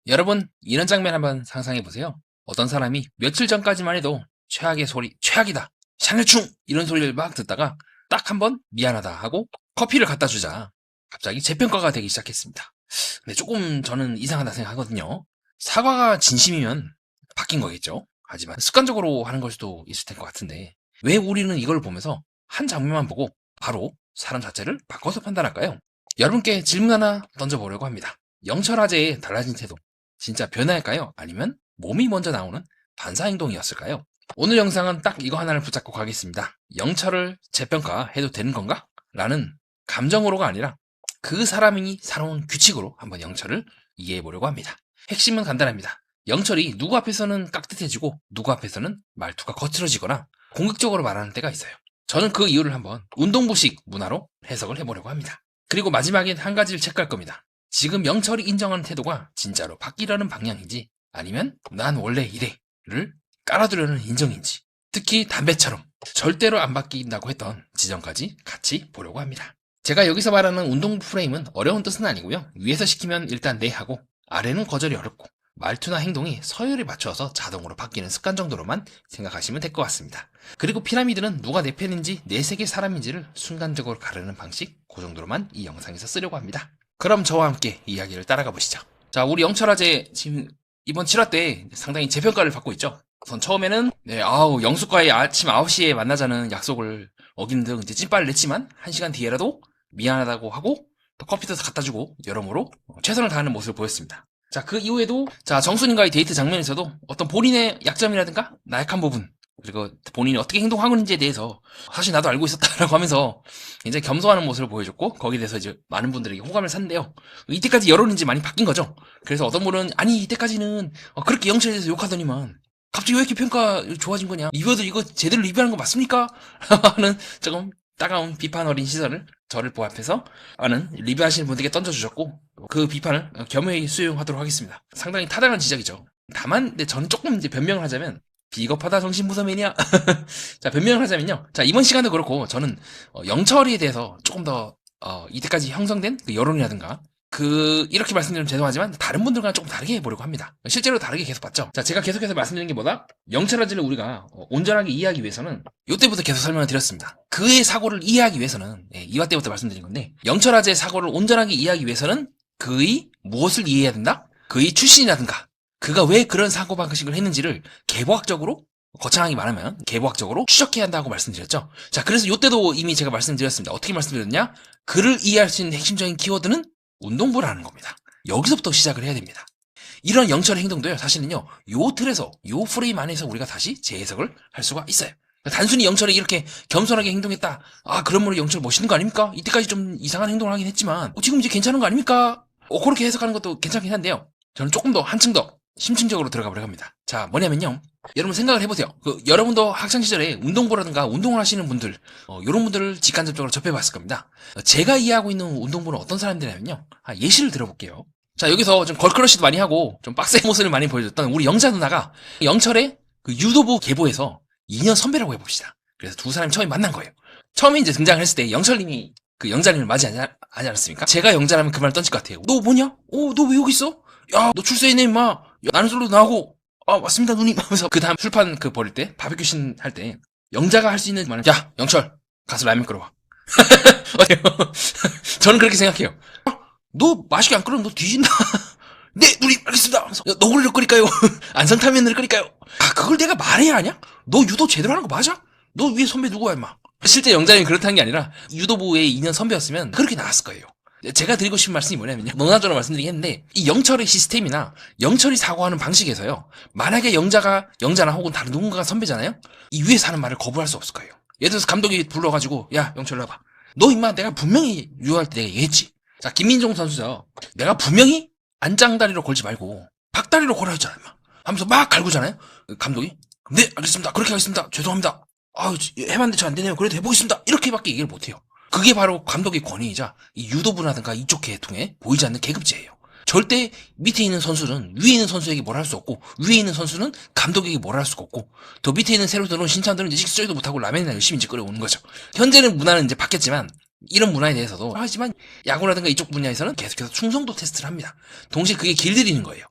여러분, 이런 장면 한번 상상해보세요. 어떤 사람이 며칠 전까지만 해도 최악의 소리, 최악이다, 장려충! 이런 소리를 막 듣다가 딱 한번 미안하다 하고 커피를 갖다 주자 갑자기 재평가가 되기 시작했습니다. 근데 조금 저는 이상하다 생각하거든요. 사과가 진심이면 바뀐 거겠죠. 하지만 습관적으로 하는 걸 수도 있을 것 같은데 왜 우리는 이걸 보면서 한 장면만 보고 바로 사람 자체를 바꿔서 판단할까요? 여러분께 질문 하나 던져보려고 합니다. 영철아재의 달라진 태도 진짜 변화일까요? 아니면 몸이 먼저 나오는 반사행동이었을까요? 오늘 영상은 딱 이거 하나를 붙잡고 가겠습니다. 영철을 재평가해도 되는 건가? 라는 감정으로가 아니라 그 사람이 살아온 규칙으로 한번 영철을 이해해보려고 합니다. 핵심은 간단합니다. 영철이 누구 앞에서는 깍듯해지고 누구 앞에서는 말투가 거칠어지거나 공격적으로 말하는 때가 있어요. 저는 그 이유를 한번 운동부식 문화로 해석을 해보려고 합니다. 그리고 마지막엔 한 가지를 체크할 겁니다. 지금 영철이 인정하는 태도가 진짜로 바뀌려는 방향인지 아니면 난 원래 이래를 깔아두려는 인정인지, 특히 담배처럼 절대로 안 바뀐다고 했던 지점까지 같이 보려고 합니다. 제가 여기서 말하는 운동부 프레임은 어려운 뜻은 아니고요. 위에서 시키면 일단 네 하고 아래는 거절이 어렵고 말투나 행동이 서열에 맞춰서 자동으로 바뀌는 습관 정도로만 생각하시면 될 것 같습니다. 그리고 피라미드는 누가 내 편인지 내 세계 사람인지를 순간적으로 가르는 방식, 그 정도로만 이 영상에서 쓰려고 합니다. 그럼 저와 함께 이야기를 따라가 보시죠. 자, 우리 영철아재 지금 이번 7화 때 상당히 재평가를 받고 있죠. 우선 처음에는 영숙과의 아침 9시에 만나자는 약속을 어긴 등 이제 찐빠를 냈지만 1시간 뒤에라도 미안하다고 하고 또 커피도 갖다 주고 여러모로 최선을 다하는 모습을 보였습니다. 자, 그 이후에도 정순이와의 데이트 장면에서도 어떤 본인의 약점이라든가 나약한 부분, 그리고 본인이 어떻게 행동하고 있는지에 대해서 사실 나도 알고 있었다라고 하면서 굉장히 겸손하는 모습을 보여줬고, 거기에 대해서 이제 많은 분들에게 호감을 샀는데요. 이때까지 여론이 이제 많이 바뀐 거죠. 그래서 어떤 분은 아니 이때까지는 그렇게 영철에 대해서 욕하더니만 갑자기 왜 이렇게 평가 좋아진 거냐, 리뷰어들 이거 제대로 리뷰하는 거 맞습니까? 하는 조금 따가운 비판 어린 시선을 저를 보합해서 아는 리뷰하시는 분들에게 던져주셨고, 그 비판을 겸허히 수용하도록 하겠습니다. 상당히 타당한 지적이죠. 다만 근데 저는 조금 이제 변명을 하자면, 비겁하다 정신부서맨이야. 자, 변명을 하자면요. 자, 이번 시간도 그렇고 저는 영철이에 대해서 조금 더 이때까지 형성된 그 여론이라든가 이렇게 말씀드리면 죄송하지만 다른 분들과 조금 다르게 해보려고 합니다. 실제로 다르게 계속 봤죠. 자, 제가 계속해서 말씀드리는 게 뭐다? 영철아지를 우리가 온전하게 이해하기 위해서는 요때부터 계속 설명을 드렸습니다. 그의 사고를 이해하기 위해서는 2화 때부터 말씀드린 건데, 영철아지의 사고를 온전하게 이해하기 위해서는 그의 무엇을 이해해야 된다? 그의 출신이라든가 그가 왜 그런 사고방식을 했는지를 개보학적으로, 거창하게 말하면 개보학적으로 추적해야 한다고 말씀드렸죠. 자, 그래서 요때도 이미 제가 말씀드렸습니다. 어떻게 말씀드렸냐? 그를 이해할 수 있는 핵심적인 키워드는 운동부라는 겁니다. 여기서부터 시작을 해야 됩니다. 이런 영철의 행동도요, 사실은요, 요 틀에서, 요 프레임 안에서 우리가 다시 재해석을 할 수가 있어요. 단순히 영철이 이렇게 겸손하게 행동했다, 그러므로 영철 멋있는 거 아닙니까? 이때까지 좀 이상한 행동을 하긴 했지만 지금 이제 괜찮은 거 아닙니까? 그렇게 해석하는 것도 괜찮긴 한데요, 저는 조금 더 한층 더 심층적으로 들어가 보려고 합니다. 자, 뭐냐면요, 여러분 생각을 해보세요. 여러분도 학창시절에 운동부라든가 운동을 하시는 분들, 이런 분들을 직간접적으로 접해봤을 겁니다. 제가 이해하고 있는 운동부는 어떤 사람들이냐면요, 예시를 들어볼게요. 자, 여기서 좀 걸크러쉬도 많이 하고 좀 빡센 모습을 많이 보여줬던 우리 영자 누나가 영철의 그 유도부 계보에서 2년 선배라고 해봅시다. 그래서 두 사람이 처음에 만난 거예요. 처음에 이제 등장을 했을 때 영철님이 그 영자님을 맞이하지 않았습니까? 제가 영자라면 그 말을 던질 것 같아요. 너 뭐냐? 너 왜 여기 있어? 야, 너 출세했네 임마. 야, 나는 솔로 나오고 맞습니다 누님 하면서 그 다음 술판 버릴 때, 바비큐 신 할 때 영자가 할 수 있는 말은, 야 영철 가서 라면 끓여와. 저는 그렇게 생각해요. 너 맛있게 안 끓으면 너 뒤진다. 네 누님 알겠습니다 하면서, 너구리를 끓일까요? 안성탕면을 끓일까요? 그걸 내가 말해야 하냐? 너 유도 제대로 하는 거 맞아? 너 위에 선배 누구야 임마? 실제 영자님이 그렇다는 게 아니라 유도부의 2년 선배였으면 그렇게 나왔을 거예요. 제가 드리고 싶은 말씀이 뭐냐면요, 너나저나 말씀드리긴 했는데, 이 영철의 시스템이나 영철이 사고하는 방식에서요, 만약에 영자나 혹은 다른 누군가가 선배잖아요, 이 위에서 하는 말을 거부할 수 없을 거예요. 예를 들어서 감독이 불러가지고, 야 영철 나와봐, 너 임마 내가 분명히 유효할 때 내가 얘기했지. 자, 김민종 선수죠, 내가 분명히 안짱다리로 걸지 말고 박다리로 걸어 했잖아 임마 하면서 막 갈구잖아요. 감독이 네 알겠습니다, 그렇게 하겠습니다, 죄송합니다, 해봤는데 잘 안되네요, 그래도 해보겠습니다, 이렇게밖에 얘기를 못해요. 그게 바로 감독의 권위이자 이 유도부라든가 이쪽 계통에 보이지 않는 계급제예요. 절대 밑에 있는 선수는 위에 있는 선수에게 뭘 할 수 없고, 위에 있는 선수는 감독에게 뭘 할 수가 없고, 더 밑에 있는 새로 들어온 신참들은 이제 식수저도 못하고 라면이나 열심히 이제 끓여오는 거죠. 현재는 문화는 이제 바뀌었지만, 이런 문화에 대해서도 하지만 야구라든가 이쪽 분야에서는 계속해서 충성도 테스트를 합니다. 동시에 그게 길들이는 거예요.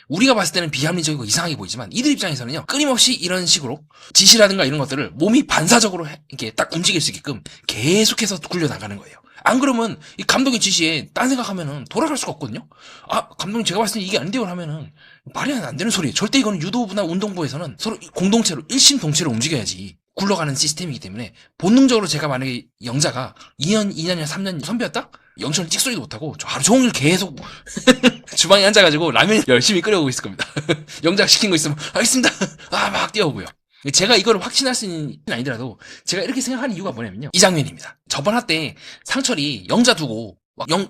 우리가 봤을 때는 비합리적이고 이상하게 보이지만 이들 입장에서는요, 끊임없이 이런 식으로 지시라든가 이런 것들을 몸이 반사적으로 이렇게 딱 움직일 수 있게끔 계속해서 굴려나가는 거예요. 안 그러면 이 감독의 지시에 딴 생각하면은 돌아갈 수가 없거든요. 아, 감독님 제가 봤을 때 이게 안 돼요 하면은 말이 안 되는 소리예요. 절대 이거는 유도부나 운동부에서는 서로 공동체로 일심동체로 움직여야지 굴러가는 시스템이기 때문에 본능적으로 제가 만약에 영자가 2년이나 3년 선배였다? 영철은 찍소리도 못하고 하루 종일 계속 주방에 앉아가지고 라면 열심히 끓여오고 있을 겁니다. 영자가 시킨 거 있으면 알겠습니다. 아, 막 뛰어오고요. 제가 이걸 확신할 수 있는 아니더라도 제가 이렇게 생각하는 이유가 뭐냐면요, 이 장면입니다. 저번 화 때 상철이 영자 두고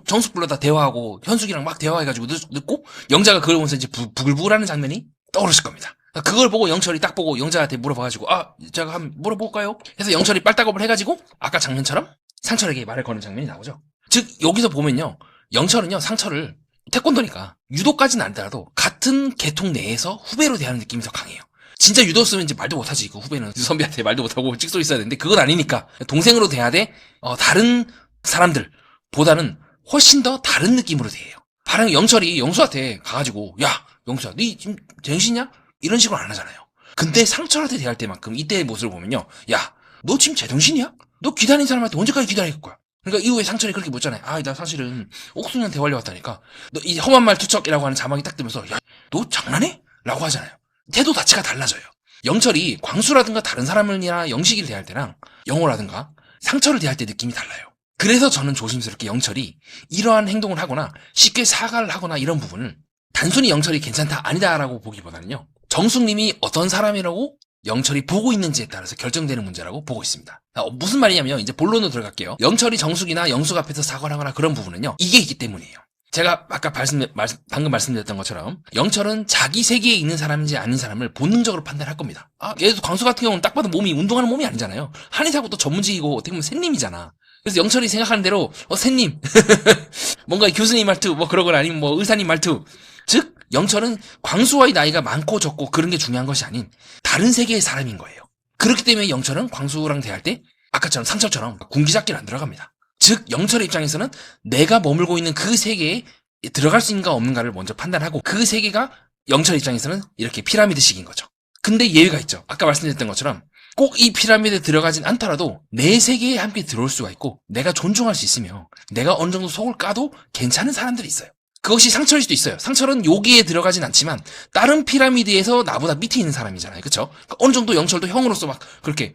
정숙 불러다 대화하고 현숙이랑 막 대화해가지고 늦고 영자가 그걸 보면서 이제 부글부글하는 장면이 떠오르실 겁니다. 그걸 보고 영철이 딱 보고 영자한테 물어봐가지고 아, 제가 한번 물어볼까요? 해서 영철이 빨딱업을 해가지고 아까 장면처럼 상철에게 말을 거는 장면이 나오죠. 즉 여기서 보면요, 영철은요 상철을 태권도니까 유도까지는 아니더라도 같은 계통 내에서 후배로 대하는 느낌이 더 강해요. 진짜 유도였으면 이제 말도 못하지. 그 후배는 선배한테 말도 못하고 찍소 있어야 되는데 그건 아니니까 동생으로 대해야 돼. 다른 사람들보다는 훨씬 더 다른 느낌으로 대해요. 반응 영철이 영수한테 가가지고 야 영수야 니 지금 제정신이냐? 이런 식으로 안 하잖아요. 근데 상철한테 대할 때만큼 이때의 모습을 보면요, 야 너 지금 제정신이야? 너 기다린 사람한테 언제까지 기다릴 거야? 그러니까 이후에 상철이 그렇게 묻잖아요. 아, 나 사실은 옥순이한테 대화하려 왔다니까. 너 이 험한 말 투척이라고 하는 자막이 딱 뜨면서 야 너 장난해? 라고 하잖아요. 태도 자체가 달라져요. 영철이 광수라든가 다른 사람을이나 영식이를 대할 때랑 영호라든가 상철을 대할 때 느낌이 달라요. 그래서 저는 조심스럽게 영철이 이러한 행동을 하거나 쉽게 사과를 하거나 이런 부분을 단순히 영철이 괜찮다 아니다라고 보기보다는요, 정숙님이 어떤 사람이라고 영철이 보고 있는지에 따라서 결정되는 문제라고 보고 있습니다. 무슨 말이냐면 이제 본론으로 들어갈게요. 영철이 정숙이나 영숙 앞에서 사과를 하거나 그런 부분은요, 이게 있기 때문이에요. 제가 아까 방금 말씀드렸던 것처럼 영철은 자기 세계에 있는 사람인지 아닌 사람을 본능적으로 판단할 겁니다. 아, 얘도 광수 같은 경우는 딱 봐도 몸이 운동하는 몸이 아니잖아요. 한의사고 또 전문직이고 어떻게 보면 샌님이잖아. 그래서 영철이 생각하는 대로 샌님 뭔가 교수님 말투 뭐 그러거나 아니면 뭐 의사님 말투, 즉 영철은 광수와의 나이가 많고 적고 그런 게 중요한 것이 아닌 다른 세계의 사람인 거예요. 그렇기 때문에 영철은 광수랑 대할 때 아까처럼 상철처럼 군기잡기를 안 들어갑니다. 즉 영철의 입장에서는 내가 머물고 있는 그 세계에 들어갈 수 있는가 없는가를 먼저 판단하고 그 세계가 영철의 입장에서는 이렇게 피라미드식인 거죠. 근데 예외가 있죠. 아까 말씀드렸던 것처럼 꼭 이 피라미드에 들어가진 않더라도 내 세계에 함께 들어올 수가 있고 내가 존중할 수 있으며 내가 어느 정도 속을 까도 괜찮은 사람들이 있어요. 그것이 상철일 수도 있어요. 상철은 여기에 들어가진 않지만 다른 피라미드에서 나보다 밑에 있는 사람이잖아요. 그쵸? 그러니까 어느 정도 영철도 형으로서 막 그렇게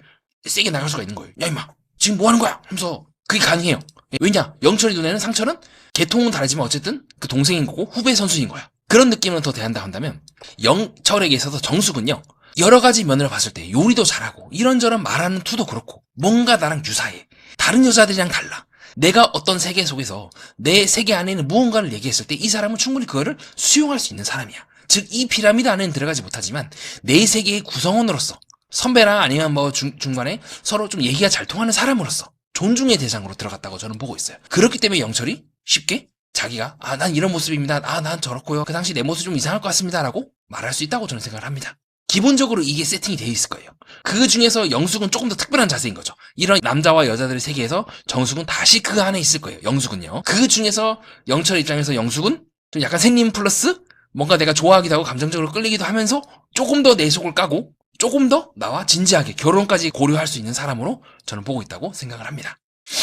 세게 나갈 수가 있는 거예요. 야 임마 지금 뭐 하는 거야? 하면서 그게 가능해요. 왜냐? 영철이 눈에는 상철은 계통은 다르지만 어쨌든 그 동생인 거고 후배 선수인 거야. 그런 느낌으로 더 대한다 한다면 영철에게 있어서 정숙은요, 여러 가지 면을 봤을 때 요리도 잘하고 이런저런 말하는 투도 그렇고 뭔가 나랑 유사해. 다른 여자들이랑 달라. 내가 어떤 세계 속에서 내 세계 안에는 무언가를 얘기했을 때 이 사람은 충분히 그거를 수용할 수 있는 사람이야. 즉 이 피라미드 안에는 들어가지 못하지만 내 세계의 구성원으로서 선배나 아니면 뭐 중간에 서로 좀 얘기가 잘 통하는 사람으로서 존중의 대상으로 들어갔다고 저는 보고 있어요. 그렇기 때문에 영철이 쉽게 자기가 난 이런 모습입니다. 난 저렇고요. 그 당시 내 모습 좀 이상할 것 같습니다. 라고 말할 수 있다고 저는 생각을 합니다. 기본적으로 이게 세팅이 되어 있을 거예요. 그 중에서 영숙은 조금 더 특별한 자세인 거죠. 이런 남자와 여자들의 세계에서 정숙은 다시 그 안에 있을 거예요. 영숙은요. 그 중에서 영철 입장에서 영숙은 좀 약간 생님 플러스 뭔가 내가 좋아하기도 하고 감정적으로 끌리기도 하면서 조금 더 내 속을 까고 조금 더 나와 진지하게 결혼까지 고려할 수 있는 사람으로 저는 보고 있다고 생각을 합니다.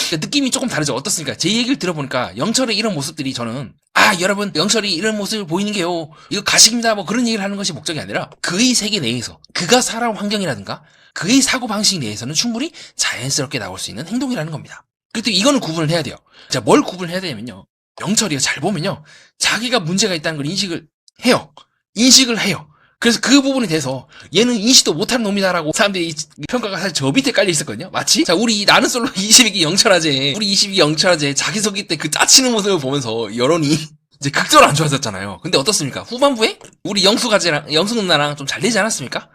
그러니까 느낌이 조금 다르죠. 어떻습니까? 제 얘기를 들어보니까 영철의 이런 모습들이 저는 여러분 영철이 이런 모습을 보이는 게요 이거 가식입니다 뭐 그런 얘기를 하는 것이 목적이 아니라 그의 세계 내에서 그가 살아온 환경이라든가 그의 사고방식 내에서는 충분히 자연스럽게 나올 수 있는 행동이라는 겁니다. 그때 이거는 구분을 해야 돼요. 자, 뭘 구분을 해야 되냐면요, 영철이가 잘 보면요 자기가 문제가 있다는 걸 인식을 해요. 그래서 그 부분에 대해서 얘는 인식도 못하는 놈이다라고 사람들이 평가가 사실 저 밑에 깔려 있었거든요. 마치 자 우리 나는 솔로 22기 영철아제 우리 22기 영철아제 자기소개 때 그 짜치는 모습을 보면서 여론이 이제 극도로 안 좋아졌잖아요. 근데 어떻습니까? 후반부에 우리 영숙 누나랑 좀 잘 되지 않았습니까?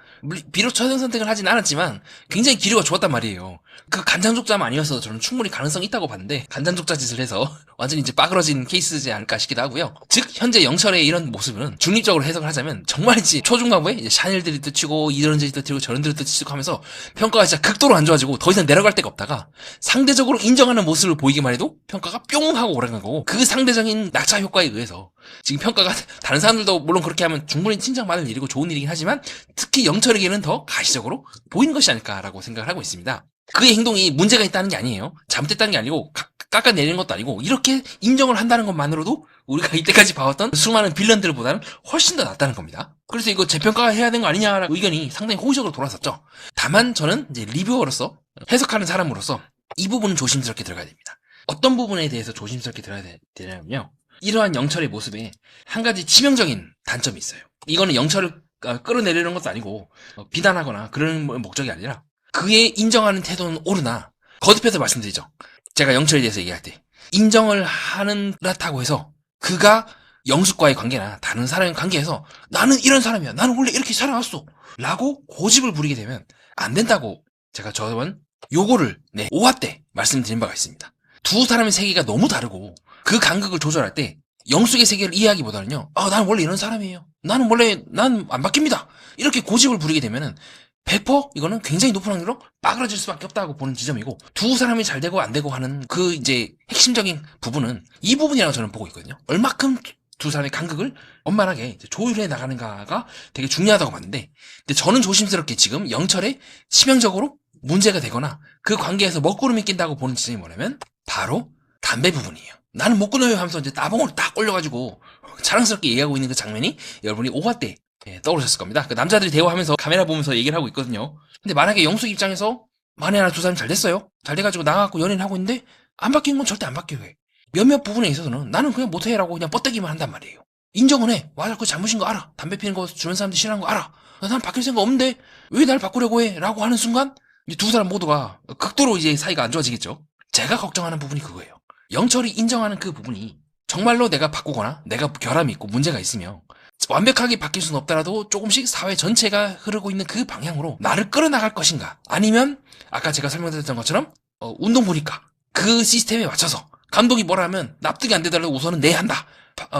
비록 처형 선택을 하진 않았지만 굉장히 기류가 좋았단 말이에요. 그 간장족자만 아니었어도 저는 충분히 가능성이 있다고 봤는데 간장족자 짓을 해서 완전히 이제 빠그러진 케이스지 않을까 싶기도 하고요. 즉 현재 영철의 이런 모습은 중립적으로 해석을 하자면 정말 이제 초중반부에 이제 샤넬들이 뜨치고 이런들이 뜨치고 저런들이 뜨치고 하면서 평가가 진짜 극도로 안 좋아지고 더 이상 내려갈 데가 없다가 상대적으로 인정하는 모습을 보이기만 해도 평가가 뿅 하고 오르는 거고, 그 상대적인 낙차 효과에 의해서 지금 평가가 다른 사람들도 물론 그렇게 하면 충분히 칭찬받을 일이고 좋은 일이긴 하지만 특히 영철에게는 더 가시적으로 보이는 것이 아닐까라고 생각을 하고 있습니다. 그의 행동이 문제가 있다는 게 아니에요. 잘못됐다는 게 아니고 깎아내리는 것도 아니고 이렇게 인정을 한다는 것만으로도 우리가 이때까지 봐왔던 수많은 빌런들보다는 훨씬 더 낫다는 겁니다. 그래서 이거 재평가해야 되는 거 아니냐라는 의견이 상당히 호의적으로 돌아섰죠. 다만 저는 이제 리뷰어로서 해석하는 사람으로서 이 부분은 조심스럽게 들어가야 됩니다. 어떤 부분에 대해서 조심스럽게 들어야 되냐면요, 이러한 영철의 모습에 한 가지 치명적인 단점이 있어요. 이거는 영철을 끌어내리는 것도 아니고 비난하거나 그런 목적이 아니라 그의 인정하는 태도는 옳으나 거듭해서 말씀드리죠. 제가 영철에 대해서 얘기할 때 인정을 하는 듯하고 해서 그가 영숙과의 관계나 다른 사람의 관계에서 나는 이런 사람이야, 나는 원래 이렇게 살아왔어 라고 고집을 부리게 되면 안 된다고 제가 저번 요거를 5화 때 말씀드린 바가 있습니다. 두 사람의 세계가 너무 다르고 그 간극을 조절할 때 영숙의 세계를 이해하기보다는요, 나는 원래 이런 사람이에요, 난 안 바뀝니다 이렇게 고집을 부리게 되면은 100% 이거는 굉장히 높은 확률로 빠그러질 수밖에 없다고 보는 지점이고, 두 사람이 잘 되고 안 되고 하는 그 이제 핵심적인 부분은 이 부분이라고 저는 보고 있거든요. 얼마큼 두 사람의 간극을 원만하게 조율해 나가는가가 되게 중요하다고 봤는데, 근데 저는 조심스럽게 지금 영철에 치명적으로 문제가 되거나 그 관계에서 먹구름이 낀다고 보는 지점이 뭐냐면 바로 담배 부분이에요. 나는 못 끊어요 하면서 이제 따봉을 딱 올려가지고 자랑스럽게 얘기하고 있는 그 장면이 여러분이 5화 때 떠오르셨을 겁니다. 그 남자들이 대화하면서 카메라 보면서 얘기를 하고 있거든요. 근데 만약에 영숙 입장에서 만에 하나 두 사람이 잘 됐어요, 잘 돼가지고 나가고 연애를 하고 있는데 안 바뀌는 건 절대 안 바뀌어요. 몇몇 부분에 있어서는 나는 그냥 못해라고 그냥 뻗대기만 한단 말이에요. 인정은 해. 맞아, 그거 잘못인 거 알아. 담배 피는 거 주변 사람들이 싫어하는 거 알아. 난 바뀔 생각 없는데 왜 날 바꾸려고 해? 라고 하는 순간 이제 두 사람 모두가 극도로 이제 사이가 안 좋아지겠죠. 제가 걱정하는 부분이 그거예요. 영철이 인정하는 그 부분이 정말로 내가 바꾸거나 내가 결함이 있고 문제가 있으며 완벽하게 바뀔 수는 없더라도 조금씩 사회 전체가 흐르고 있는 그 방향으로 나를 끌어나갈 것인가, 아니면 아까 제가 설명드렸던 것처럼 운동 보니까 그 시스템에 맞춰서 감독이 뭐라 하면 납득이 안 되더라도 우선은 네 한다,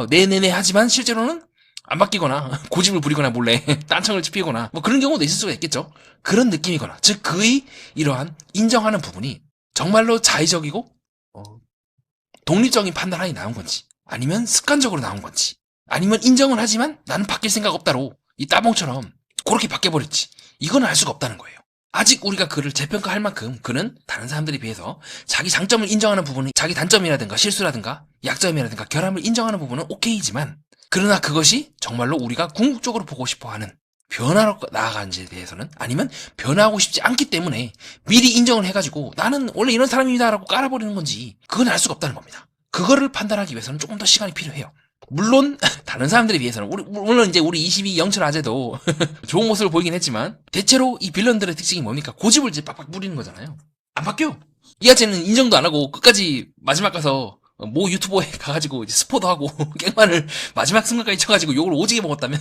네네네 하지만 실제로는 안 바뀌거나 고집을 부리거나 몰래 딴청을 피우거나 뭐 그런 경우도 있을 수가 있겠죠. 그런 느낌이거나, 즉 그의 이러한 인정하는 부분이 정말로 자의적이고 독립적인 판단하에 나온 건지, 아니면 습관적으로 나온 건지, 아니면 인정을 하지만 나는 바뀔 생각 없다로 이 따봉처럼 그렇게 바뀌어버렸지, 이건 알 수가 없다는 거예요. 아직 우리가 그를 재평가할 만큼 그는 다른 사람들에 비해서 자기 장점을 인정하는 부분은, 자기 단점이라든가 실수라든가 약점이라든가 결함을 인정하는 부분은 오케이지만, 그러나 그것이 정말로 우리가 궁극적으로 보고 싶어하는 변화로 나아가는지에 대해서는, 아니면 변화하고 싶지 않기 때문에 미리 인정을 해가지고 나는 원래 이런 사람입니다 라고 깔아버리는 건지, 그건 알 수가 없다는 겁니다. 그거를 판단하기 위해서는 조금 더 시간이 필요해요. 물론 다른 사람들에 비해서는 물론 이제 우리 22 영철 아재도 좋은 모습을 보이긴 했지만, 대체로 이 빌런들의 특징이 뭡니까? 고집을 이제 빡빡 부리는 거잖아요. 안 바뀌어. 이 아재는 인정도 안 하고 끝까지 마지막 가서 모 유튜버에 가가지고 이제 스포도 하고 깽판을 마지막 순간까지 쳐가지고 욕을 오지게 먹었다면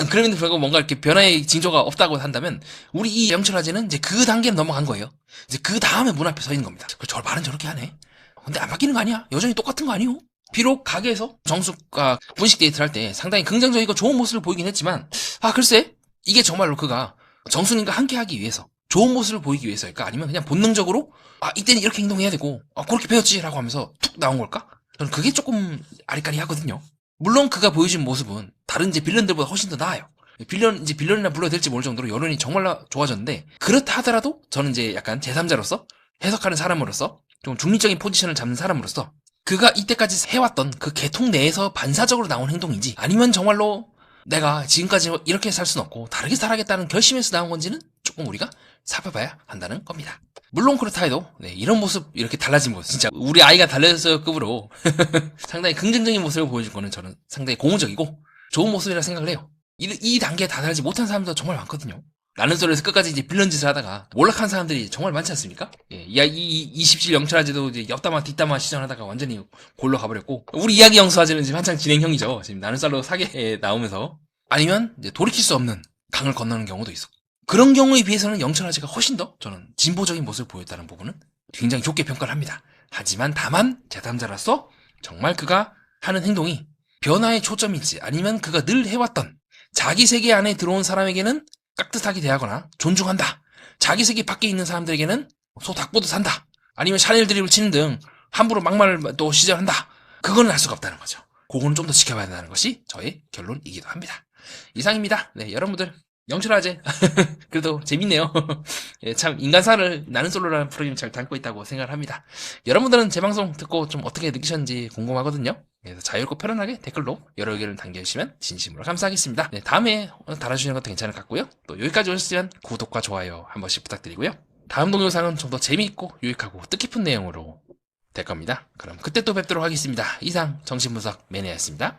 그럼에도 불구하고 뭔가 이렇게 변화의 징조가 없다고 한다면, 우리 이 영철 아재는 이제 그 단계는 넘어간 거예요. 이제 그 다음에 문 앞에 서 있는 겁니다. 저 말은 저렇게 하네. 근데 안 바뀌는 거 아니야? 여전히 똑같은 거 아니요? 비록 가게에서 정숙과 분식 데이트를 할 때 상당히 긍정적이고 좋은 모습을 보이긴 했지만, 글쎄 이게 정말로 그가 정숙님과 함께 하기 위해서 좋은 모습을 보이기 위해서일까, 아니면 그냥 본능적으로 이때는 이렇게 행동해야 되고 그렇게 배웠지라고 하면서 툭 나온 걸까? 저는 그게 조금 아리까리하거든요. 물론 그가 보여준 모습은 다른 이제 빌런들보다 훨씬 더 나아요. 빌런이나 불러야 될지 모를 정도로 여론이 정말 좋아졌는데, 그렇다 하더라도 저는 이제 약간 제3자로서 해석하는 사람으로서 좀 중립적인 포지션을 잡는 사람으로서 그가 이때까지 해왔던 그 계통 내에서 반사적으로 나온 행동인지, 아니면 정말로 내가 지금까지 이렇게 살 수는 없고 다르게 살아야겠다는 결심에서 나온 건지는 조금 우리가 살펴봐야 한다는 겁니다. 물론 그렇다 해도 이런 모습, 이렇게 달라진 모습, 진짜 우리 아이가 달라졌어요 급으로 상당히 긍정적인 모습을 보여준 거는 저는 상당히 고무적이고 좋은 모습이라 생각을 해요. 이 단계에 다다르지 못한 사람도 정말 많거든요. 라는 소리에서 끝까지 이제 빌런 짓을 하다가 몰락한 사람들이 정말 많지 않습니까? 이 27 영철아재도 이제 옆담화 뒷담화 시전하다가 완전히 골로 가버렸고, 우리 이야기 영수아재는 지금 한창 진행형이죠. 지금 나는 쌀로 사계에 나오면서, 아니면 이제 돌이킬 수 없는 강을 건너는 경우도 있어. 그런 경우에 비해서는 영철아재가 훨씬 더 저는 진보적인 모습을 보였다는 부분은 굉장히 좋게 평가를 합니다. 하지만 다만 제3자로서 정말 그가 하는 행동이 변화의 초점이지 아니면 그가 늘 해왔던 자기 세계 안에 들어온 사람에게는 깍듯하게 대하거나 존중한다. 자기 세계 밖에 있는 사람들에게는 소 닭보듯 산다. 아니면 샤넬 드립을 치는 등 함부로 막말을 또 시전한다. 그거는 할 수가 없다는 거죠. 그거는 좀 더 지켜봐야 된다는 것이 저의 결론이기도 합니다. 이상입니다. 네, 여러분들 영철아재 그래도 재밌네요. 예, 참 인간사를 나는 솔로라는 프로그램 잘 담고 있다고 생각을 합니다. 여러분들은 제 방송 듣고 좀 어떻게 느끼셨는지 궁금하거든요. 그래서 자유롭고 편안하게 댓글로 여러 의견을 남겨주시면 진심으로 감사하겠습니다. 네, 다음에 달아주시는 것도 괜찮을 것 같고요. 또 여기까지 오셨으면 구독과 좋아요 한 번씩 부탁드리고요. 다음 동영상은 좀 더 재미있고 유익하고 뜻깊은 내용으로 될 겁니다. 그럼 그때 또 뵙도록 하겠습니다. 이상 정신분석 매니아였습니다.